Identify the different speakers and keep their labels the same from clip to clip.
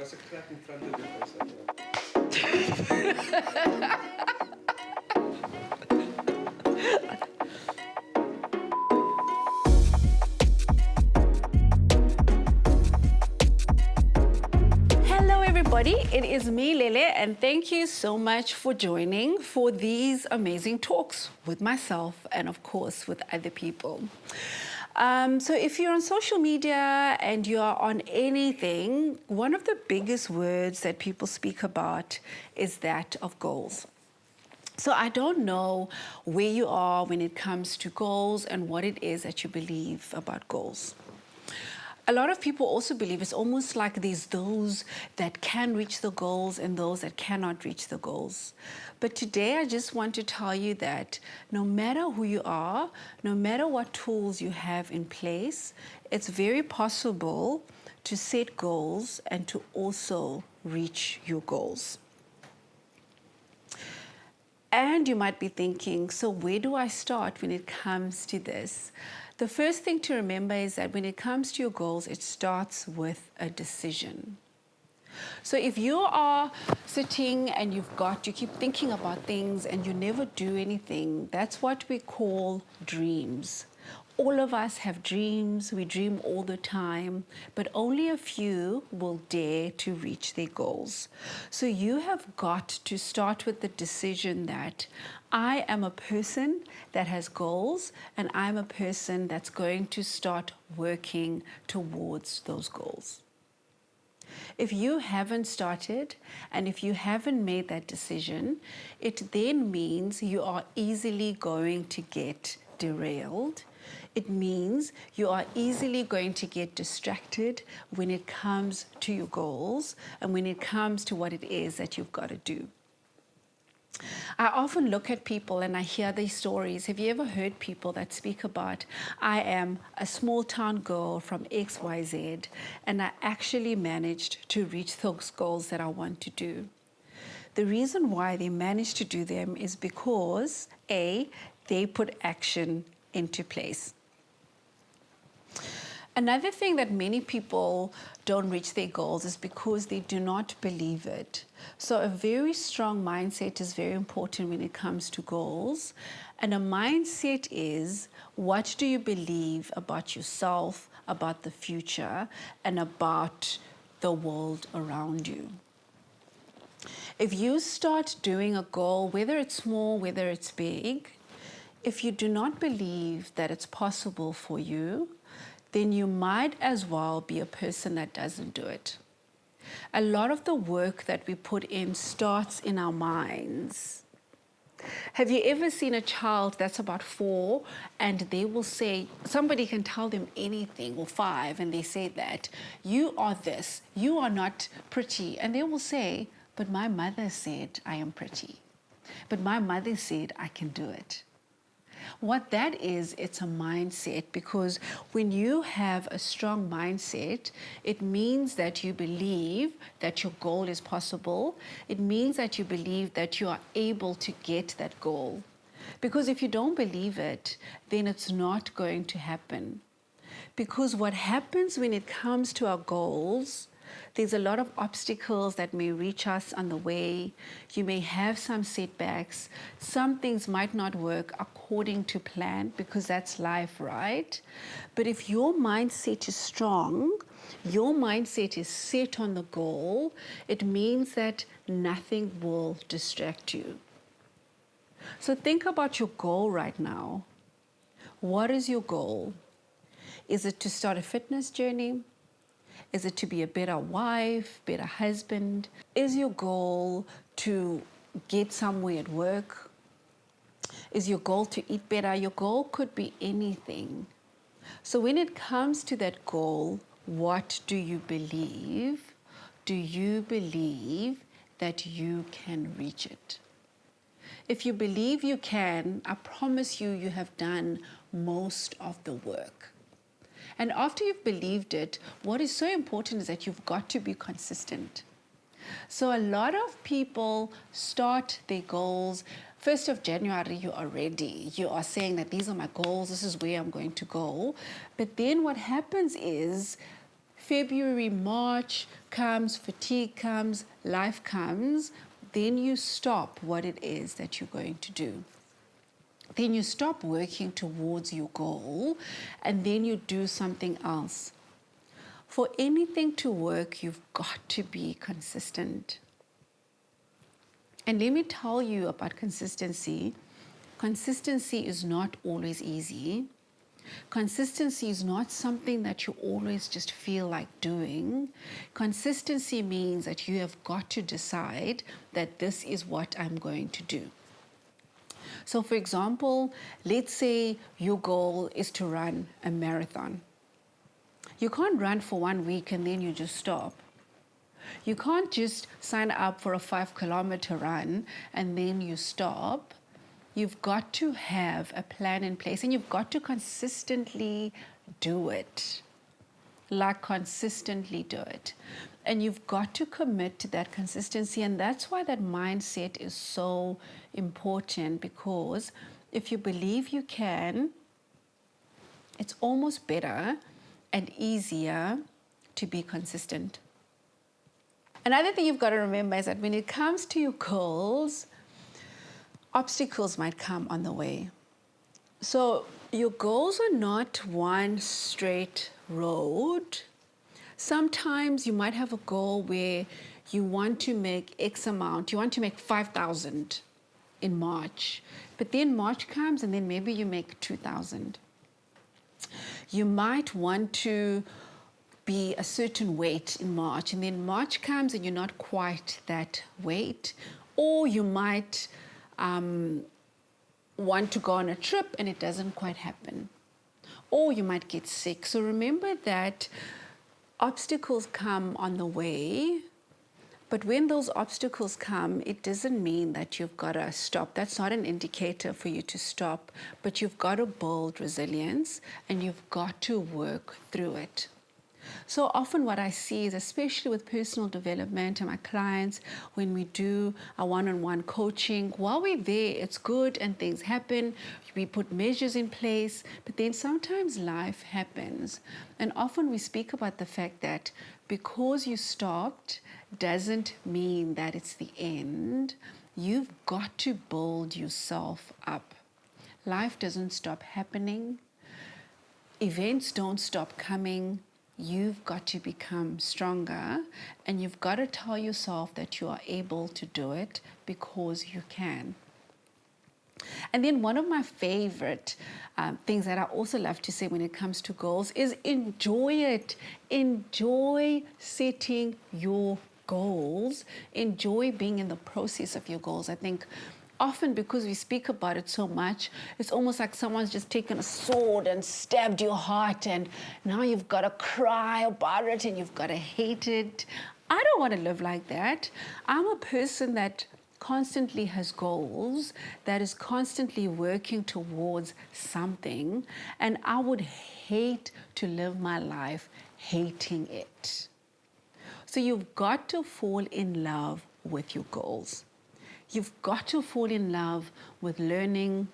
Speaker 1: was ek glad in front of you was.
Speaker 2: Hello everybody, it is me Lele and thank you so much for joining for these amazing talks with myself and of course with other people. So if you're on social media and you're on anything, one of the biggest words that people speak about is that of goals. So I don't know where you are when it comes to goals and what it is that you believe about goals. A lot of people also believe it's almost like there's those that can reach the goals and those that cannot reach the goals. But today I just want to tell you that no matter who you are, no matter what tools you have in place, it's very possible to set goals and to also reach your goals. And you might be thinking, so where do I start when it comes to this? The first thing to remember is that when it comes to your goals, it starts with a decision. So if you are sitting and you keep thinking about things and you never do anything, that's what we call dreams. All of us have dreams, we dream all the time, but only a few will dare to reach their goals. So you have got to start with the decision that I am a person that has goals and I'm a person that's going to start working towards those goals. If you haven't started and if you haven't made that decision, it then means you are easily going to get derailed. It means you are easily going to get distracted when it comes to your goals and when it comes to what it is that you've got to do. I often look at people and I hear these stories. Have you ever heard people that speak about, I am a small town girl from XYZ and I actually managed to reach those goals that I want to do? The reason why they managed to do them is because A, they put action into place. Another thing that many people don't reach their goals is because they do not believe it. So a very strong mindset is very important when it comes to goals. And a mindset is, what do you believe about yourself, about the future, and about the world around you? If you start doing a goal, whether it's small, whether it's big, if you do not believe that it's possible for you, then you might as well be a person that doesn't do it. A lot of the work that we put in starts in our minds. Have you ever seen a child that's about 4 and they will say, somebody can tell them anything, or 5, and they say that, you are this, you are not pretty. And they will say, but my mother said I am pretty. But my mother said I can do it. What that is, it's a mindset, because when you have a strong mindset, it means that you believe that your goal is possible. It means that you believe that you are able to get that goal. Because if you don't believe it, then it's not going to happen. Because what happens when it comes to our goals, there's a lot of obstacles that may reach us on the way. You may have some setbacks. Some things might not work according to plan, because that's life, right? But if your mindset is strong, your mindset is set on the goal, it means that nothing will distract you. So think about your goal right now. What is your goal? Is it to start a fitness journey? Is it to be a better wife, better husband? Is your goal to get somewhere at work? Is your goal to eat better? Your goal could be anything. So when it comes to that goal, what do you believe? Do you believe that you can reach it? If you believe you can, I promise you, you have done most of the work. And after you've believed it, what is so important is that you've got to be consistent. So a lot of people start their goals. 1st of January, you are ready. You are saying that these are my goals, this is where I'm going to go. But then what happens is February, March comes, fatigue comes, life comes, then you stop what it is that you're going to do. Then you stop working towards your goal and then you do something else. For anything to work, you've got to be consistent. And let me tell you about consistency. Consistency is not always easy. Consistency is not something that you always just feel like doing. Consistency means that you have got to decide that this is what I'm going to do. So for example, let's say your goal is to run a marathon. You can't run for 1 week and then you just stop. You can't just sign up for a 5-kilometer run and then you stop. You've got to have a plan in place and you've got to consistently do it. Like consistently do it. And you've got to commit to that consistency. And that's why that mindset is so important, because if you believe you can, it's almost better and easier to be consistent. Another thing you've got to remember is that when it comes to your goals, obstacles might come on the way. So your goals are not one straight road. Sometimes you might have a goal where you want to make X amount, you want to make 5,000 in March, but then March comes and then maybe you make 2,000. You might want to be a certain weight in March, and then March comes and you're not quite that weight, or you might want to go on a trip and it doesn't quite happen, or you might get sick. So remember that obstacles come on the way, but when those obstacles come, it doesn't mean that you've got to stop. That's not an indicator for you to stop, but you've got to build resilience and you've got to work through it. So often what I see is, especially with personal development and my clients, when we do a one-on-one coaching, while we're there, it's good and things happen. We put measures in place, but then sometimes life happens. And often we speak about the fact that because you stopped doesn't mean that it's the end. You've got to build yourself up. Life doesn't stop happening. Events don't stop coming. You've got to become stronger, and you've got to tell yourself that you are able to do it because you can. And then one of my favorite things that I also love to say when it comes to goals is enjoy it. Enjoy setting your goals. Enjoy being in the process of your goals. I think often because we speak about it so much, it's almost like someone's just taken a sword and stabbed your heart and now you've got to cry about it and you've got to hate it. I don't want to live like that. I'm a person that constantly has goals, that is constantly working towards something, and I would hate to live my life hating it. So you've got to fall in love with your goals. You've got to fall in love with learning.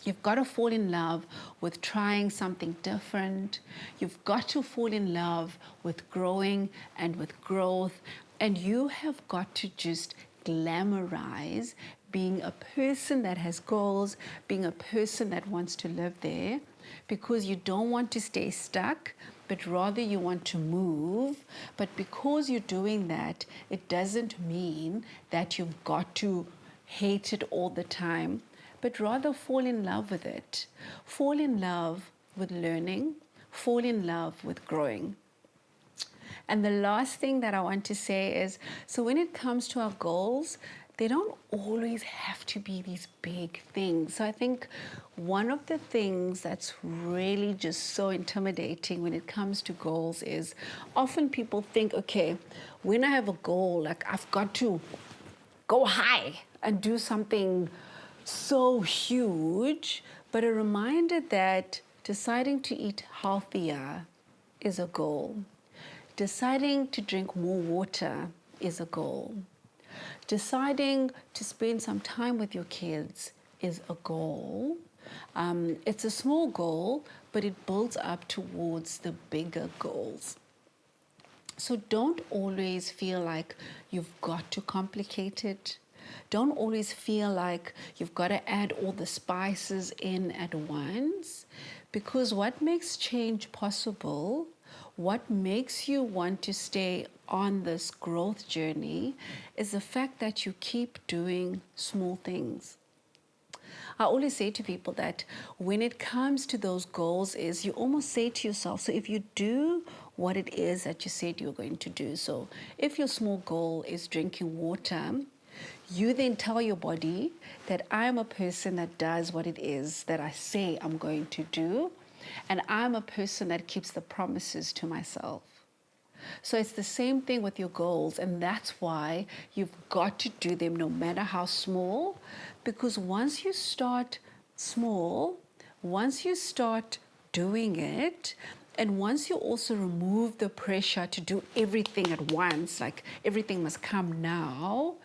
Speaker 2: You've got to fall in love with trying something different. You've got to fall in love with growing and with growth. And you have got to just glamorize being a person that has goals, being a person that wants to live there, because you don't want to stay stuck, but rather you want to move. But because you're doing that, it doesn't mean that you've got to hate it all the time, but rather fall in love with it. Fall in love with learning, fall in love with growing. And the last thing that I want to say is, so when it comes to our goals, they don't always have to be these big things. So I think one of the things that's really just so intimidating when it comes to goals is often people think, okay, when I have a goal, like I've got to go high and do something so huge, but a reminder that deciding to eat healthier is a goal. Deciding to drink more water is a goal. Deciding to spend some time with your kids is a goal. It's a small goal, but it builds up towards the bigger goals. So don't always feel like you've got to complicate it. Don't always feel like you've got to add all the spices in at once, because what makes change possible, what makes you want to stay on this growth journey, is the fact that you keep doing small things. I always say to people that when it comes to those goals is you almost say to yourself, so if you do what it is that you said you're going to do, so if your small goal is drinking water, you then tell your body that I'm a person that does what it is that I say I'm going to do, and I'm a person that keeps the promises to myself. So it's the same thing with your goals, and that's why you've got to do them no matter how small, because once you start small, once you start doing it, and once you also remove the pressure to do everything at once, like everything must come now,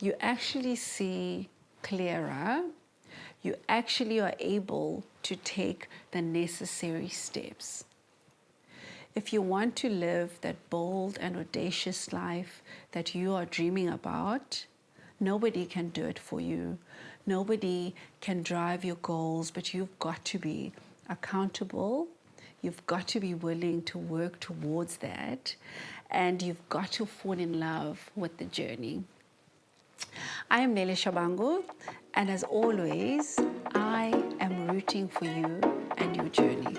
Speaker 2: you actually see clearer. You actually are able to take the necessary steps. If you want to live that bold and audacious life that you are dreaming about, nobody can do it for you. Nobody can drive your goals, but you've got to be accountable. You've got to be willing to work towards that. And you've got to fall in love with the journey. I am Nele Shabangu, and as always, I am rooting for you and your journey.